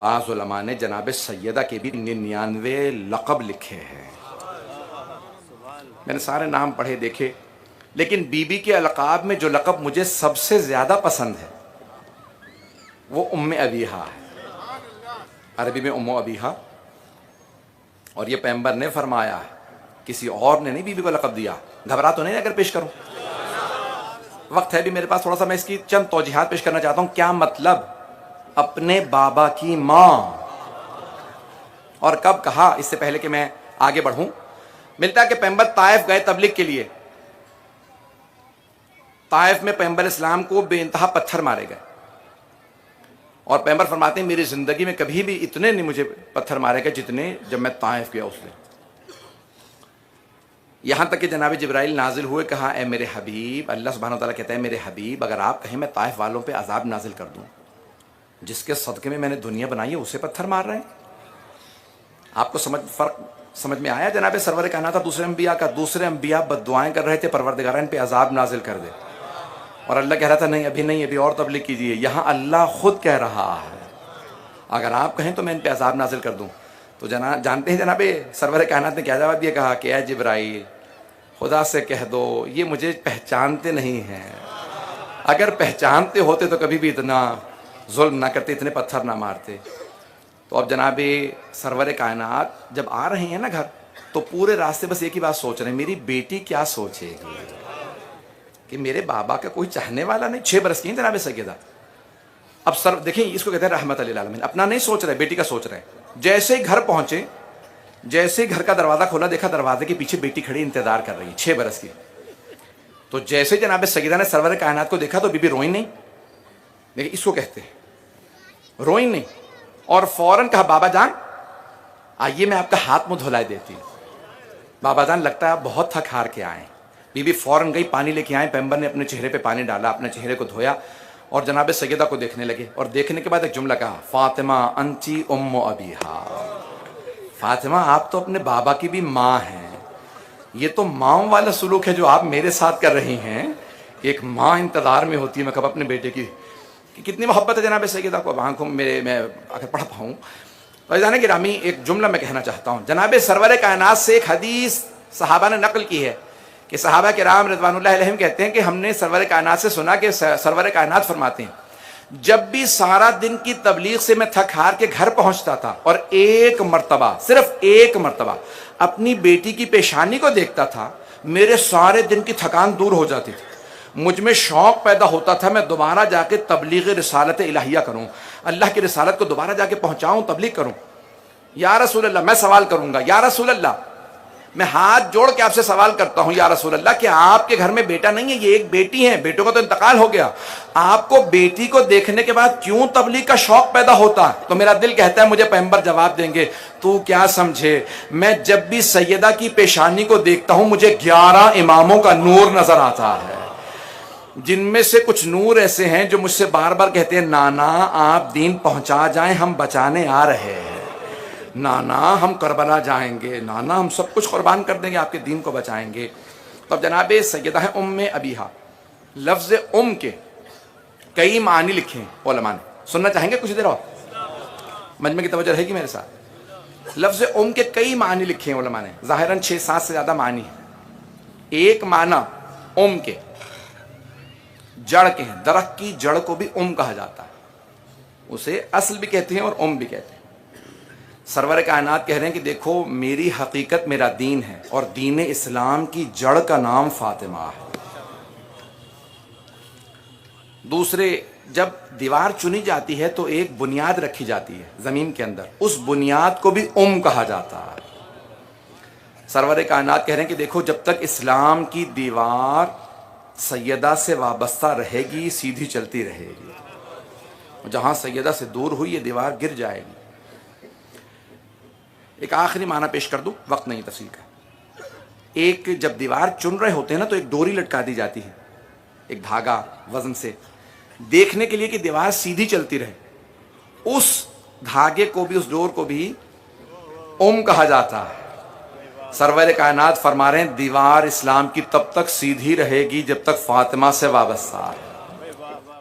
بعض उलमा ने जनाब सैयदा के भी 99 लक़ब लिखे हैं। मैंने सारे नाम पढ़े देखे, लेकिन बीबी के अलक़ाब में जो लक़ब मुझे सबसे ज़्यादा पसंद है वो उम्मे अबीहा है, अरबी में उम्मे अबीहा। और ये पैगंबर ने फरमाया है, किसी और ने नहीं बीबी को लक़ब दिया। घबरा तो नहीं अगर पेश करूं? वक्त है भी मेरे पास थोड़ा सा, मैं इसकी चंद तौजीहात पेश करना चाहता हूं। क्या मतलब अपने बाबा की माँ, और कब कहा? इससे पहले कि मैं आगे बढ़ूं, मिलता है कि पैगंबर ताइफ गए तबलीग के लिए। ताइफ में पैगंबर इस्लाम को बेइंतहा पत्थर मारे गए, और पैगंबर फरमाते हैं मेरी जिंदगी में कभी भी इतने नहीं मुझे पत्थर मारे गए जितने जब मैं ताइफ गया उस दिन। यहां तक कि जनाब जिब्राइल नाजिल हुए, कहा ए मेरे हबीब, अल्लाह सुब्हानहू व तआला कहता है मेरे हबीब अगर आप कहें मैं ताइफ वालों पे अजाब नाजिल कर दूं, जिसके सदके में मैंने दुनिया बनाई है उसे पत्थर मार रहे हैं। आपको फर्क समझ में आया? जनाब सरवर कहना था दूसरे अंबिया का, दूसरे अंबिया बद्दुआएं कर रहे थे परवरदिगार इन पे अजाब नाजिल कर दे, और अल्लाह कह रहा था नहीं अभी नहीं, अभी और तबलीग कीजिए। यहां अल्लाह खुद कह रहा है अगर आप कहें तो मैं इन पे अजाब नाजिल कर दूं। तो जानते हैं जनाब सरवर कायनात ने क्या जवाब दिया? कहा कि ऐ जिब्राइल खुदा से कह दो ये मुझे पहचानते नहीं हैं, अगर पहचानते होते तो कभी भी इतना जुल्म ना करते, इतने पत्थर ना मारते। तो अब जनाब सरवर कायनात जब आ रहे हैं ना घर, तो पूरे रास्ते बस एक ही बात सोच रहे हैं, मेरी बेटी क्या सोचेगी कि मेरे बाबा का कोई चाहने वाला नहीं। 6 बरस की हैं जनाब सैयदा। अब सर देखें, इसको कहते हैं रहमत लिल आलमीन। अपना नहीं सोच रहे, बेटी का सोच रहे हैं। जैसे ही घर पहुंचे, जैसे ही घर का दरवाजा खोला, देखा दरवाजे के पीछे बेटी खड़ी इंतजार कर रही है 6 बरस की। तो जैसे जनाब सैयदा ने सरवर कायनात को देखा तो बीबी रोई नहीं, देखिए इसको कहते हैं रोई नहीं, और फौरन कहा बाबा जान आइए मैं आपका हाथ मुंह धुला देती हूं। बाबा जान लगता है आप बहुत थक हार के आए। बीबी फौरन गई, पानी लेके आए। पैगंबर ने अपने चेहरे पे पानी डाला, अपने चेहरे को धोया, और जनाब सैयदा को देखने लगे। और देखने के बाद एक जुमला कहा, फातिमा अंती उम्मु अबीहा, फातिमा आप तो अपने बाबा की भी माँ हैं। ये तो माँ वाला सुलूक है जो आप मेरे साथ कर रही हैं। एक माँ इंतजार में होती है मैं कब अपने बेटे की, कि कितनी मोहब्बत है जनाब सैयदा को। आंखों मेरे मैं अगर पढ़ पाऊँ तो जाने गिरामी एक जुमला मैं कहना चाहता हूँ। जनाब सरवर कायनात से एक हदीस सहाबा ने नकल की है कि सहाबा किराम रिज़वानुल्लाह अलैहिम कहते हैं कि हमने सरवर कायनात से सुना कि सरवर कायनात फरमाते हैं जब भी सारा दिन की तबलीग से मैं थक हार के घर पहुंचता था और एक मर्तबा, सिर्फ एक मर्तबा अपनी बेटी की पेशानी को देखता था, मेरे सारे दिन की थकान दूर हो जाती थी। मुझ में शौक पैदा होता था मैं दोबारा जाके तबलीग रिसालत इलाहिया करूं, अल्लाह की रिसालत को दोबारा जाके पहुंचाऊं, तबलीग करूं। या रसूल अल्लाह, मैं सवाल करूंगा, या रसूल अल्लाह मैं हाथ जोड़ के आपसे सवाल करता हूं, या रसूल अल्लाह कि आपके घर में बेटा नहीं है, ये एक बेटी है, बेटों का तो इंतकाल हो गया, आपको बेटी को देखने के बाद क्यों तबलीग का शौक पैदा होता? तो मेरा दिल कहता है मुझे पैगंबर जवाब देंगे, तू क्या समझे, मैं जब भी सैयदा की पेशानी को देखता हूं मुझे 11 इमामों का नूर नजर आता है, जिनमें से कुछ नूर ऐसे हैं जो मुझसे बार बार कहते हैं नाना आप दीन पहुंचा जाएं, हम बचाने आ रहे हैं, नाना हम करबला जाएंगे, नाना हम सब कुछ कुर्बान कर देंगे, आपके दीन को बचाएंगे। तो अब जनाब सैयदा है उम्मे अबीहा। लफ्ज़ उम के कई मानी लिखे हैं उलमा ने, सुनना चाहेंगे कुछ देर और? मजमे की तवज्जो रहेगी मेरे साथ। लफ्ज़ उम के कई मानी लिखे हैं उलमा ने, ज़ाहिरन 6-7 से ज़्यादा मानी है। एक माना उम के जड़ के हैं, दरख्त की जड़ को भी उम कहा जाता है, उसे असल भी कहते हैं और उम भी कहते हैं। सरवर कायनात कह रहे हैं कि देखो मेरी हकीकत मेरा दीन है, और दीन इस्लाम की जड़ का नाम फातिमा है। दूसरे, जब दीवार चुनी जाती है तो एक बुनियाद रखी जाती है जमीन के अंदर, उस बुनियाद को भी उम कहा जाता है। सरवर कायनात कह रहे हैं कि देखो जब तक इस्लाम की दीवार सैयदा से वाबस्ता रहेगी, सीधी चलती रहेगी, जहां सैयदा से दूर हुई ये दीवार गिर जाएगी। एक आखिरी माना पेश कर दूं, वक्त नहीं तफसील का। एक जब दीवार चुन रहे होते हैं ना तो एक डोरी लटका दी जाती है, एक धागा वजन से, देखने के लिए कि दीवार सीधी चलती रहे। उस धागे को भी, उस डोर को भी उम कहा जाता है। सरवर कायनात फरमा रहे हैं दीवार इस्लाम की तब तक सीधी रहेगी जब तक फातिमा से वाबस्ता है।